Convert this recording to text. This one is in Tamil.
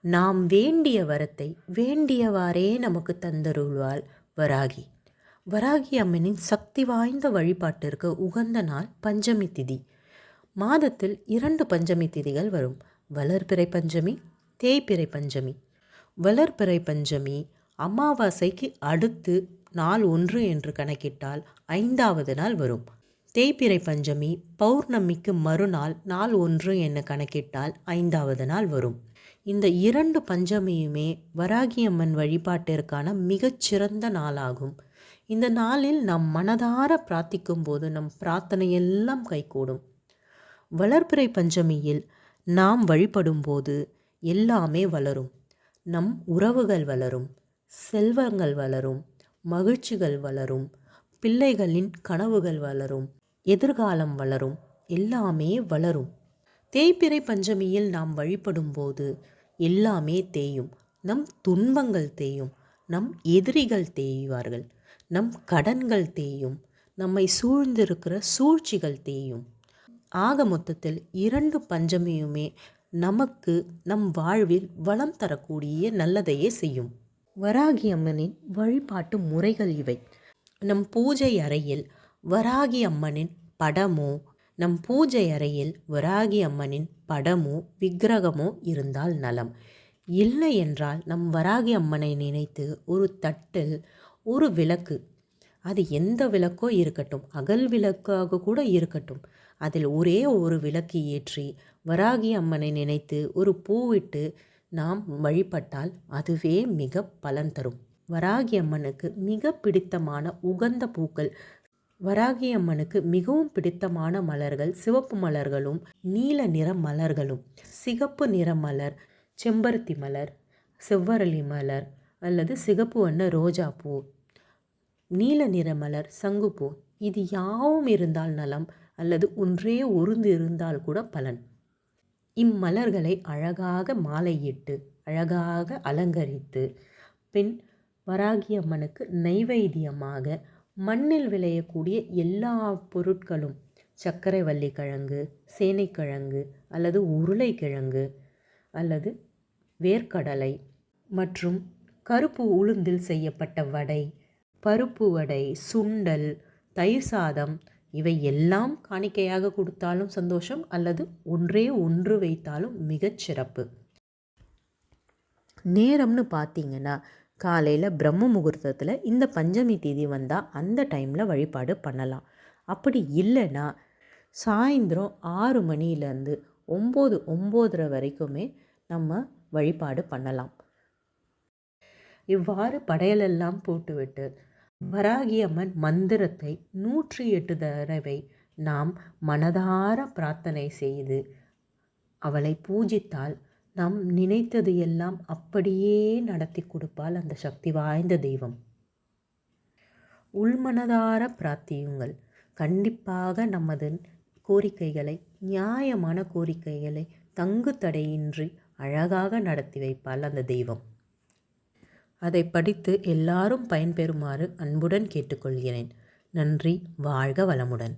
நாம் வேண்டிய வரத்தை வேண்டியவாறே நமக்கு தந்தருள்வாள் வராகி. வராகி அம்மனின் சக்தி வாய்ந்த வழிபாட்டிற்கு உகந்த நாள் பஞ்சமி திதி. மாதத்தில் 2 பஞ்சமி திதிகள் வரும். வளர்பிறை பஞ்சமி, தேய்பிறை பஞ்சமி. வளர்பிறை பஞ்சமி அமாவாசைக்கு அடுத்து நாள் 1 என்று கணக்கிட்டால் 5வது நாள் வரும். தேய்பிறை பஞ்சமி பௌர்ணமிக்கு மறுநாள் நாள் 1 என கணக்கிட்டால் 5வது நாள் வரும். இந்த 2 பஞ்சமியுமே வராகி அம்மன் வழிபாட்டிற்கான மிகச்சிறந்த நாளாகும். இந்த நாளில் நாம் மனதார பிரார்த்திக்கும் போது நம் பிரார்த்தனையெல்லாம் கைகூடும். வளர்பிறை பஞ்சமியில் நாம் வழிபடும் போது எல்லாமே வளரும். நம் உறவுகள் வளரும், செல்வங்கள் வளரும், மகிழ்ச்சிகள் வளரும், பிள்ளைகளின் கனவுகள் வளரும், எதிர்காலம் வளரும், எல்லாமே வளரும். தேய்பிறை பஞ்சமியில் நாம் வழிபடும் போது எல்லாமே தேயும். நம் துன்பங்கள் தேயும், நம் எதிரிகள் தேய்வார்கள், நம் கடன்கள் தேயும், நம்மை சூழ்ந்திருக்கிற சூழ்ச்சிகள் தேயும். ஆக மொத்தத்தில் 2 பஞ்சமியுமே நமக்கு நம் வாழ்வில் வளம் தரக்கூடிய நல்லதையே செய்யும். வராகி அம்மனின் வழிபாட்டு முறைகள் இவை. நம் பூஜை அறையில் வராகி அம்மனின் படமோ நம் பூஜை அறையில் வராகி அம்மனின் படமோ விக்கிரகமோ இருந்தால் நலம். இல்லை என்றால் நம் வராகி அம்மனை நினைத்து ஒரு தட்டில் ஒரு விளக்கு, அது எந்த விளக்கோ இருக்கட்டும், அகல் விளக்காக கூட இருக்கட்டும், அதில் ஒரே ஒரு விளக்கு ஏற்றி வராகி அம்மனை நினைத்து ஒரு பூவிட்டு நாம் வழிபட்டால் அதுவே மிக பலன் தரும். வராகி அம்மனுக்கு மிக பிடித்தமான உகந்த பூக்கள், வராகி அம்மனுக்கு மிகவும் பிடித்தமான மலர்கள் சிவப்பு மலர்களும் நீல நிற மலர்களும். சிகப்பு நிற மலர் செம்பருத்தி மலர், செவ்வரளி மலர் அல்லது சிகப்பு வண்ண ரோஜா பூ, நீல நிற மலர் சங்குப்பூ. இது யாவும் இருந்தால் நலம், அல்லது ஒன்றே ஒருந்து இருந்தால் கூட பலன். இம்மலர்களை அழகாக மாலையிட்டு அழகாக அலங்கரித்து பின் வராகி அம்மனுக்கு நைவேத்தியமாக மண்ணில் விளையக்கூடிய எல்லா பொருட்களும், சர்க்கரை வள்ளிக்கிழங்கு, சேனைக்கிழங்கு அல்லது உருளைக்கிழங்கு அல்லது வேர்க்கடலை மற்றும் கருப்பு உளுந்தில் செய்யப்பட்ட வடை, பருப்பு வடை, சுண்டல், தயிர் சாதம், இவை எல்லாம் காணிக்கையாக கொடுத்தாலும் சந்தோஷம், அல்லது ஒன்றே ஒன்று வைத்தாலும் மிகச்சிறப்பு. நேரம்னு பார்த்தீங்கன்னா காலையில் பிரம்ம முகூர்த்தத்தில் இந்த பஞ்சமி தேதி வந்தால் அந்த டைமில் வழிபாடு பண்ணலாம். அப்படி இல்லைன்னா சாயந்தரம் 6 மணிலேருந்து 9-9:30 வரைக்குமே நம்ம வழிபாடு பண்ணலாம். இவ்வாறு படையலெல்லாம் போட்டுவிட்டு வராகி அம்மன் மந்திரத்தை 108 தடவை நாம் மனதார பிரார்த்தனை செய்து அவளை பூஜித்தால் நாம் நினைத்தது எல்லாம் அப்படியே நடத்தி கொடுப்பாள் அந்த சக்தி வாய்ந்த தெய்வம். உள்மனதார பிரார்த்தியுங்கள். கண்டிப்பாக நமது கோரிக்கைகளை, நியாயமான கோரிக்கைகளை தங்கு தடையின்றி அழகாக நடத்தி வைப்பாள் அந்த தெய்வம். அதை படித்து எல்லாரும் பயன்பெறுமாறு அன்புடன் கேட்டுக்கொள்கிறேன். நன்றி. வாழ்க வளமுடன்.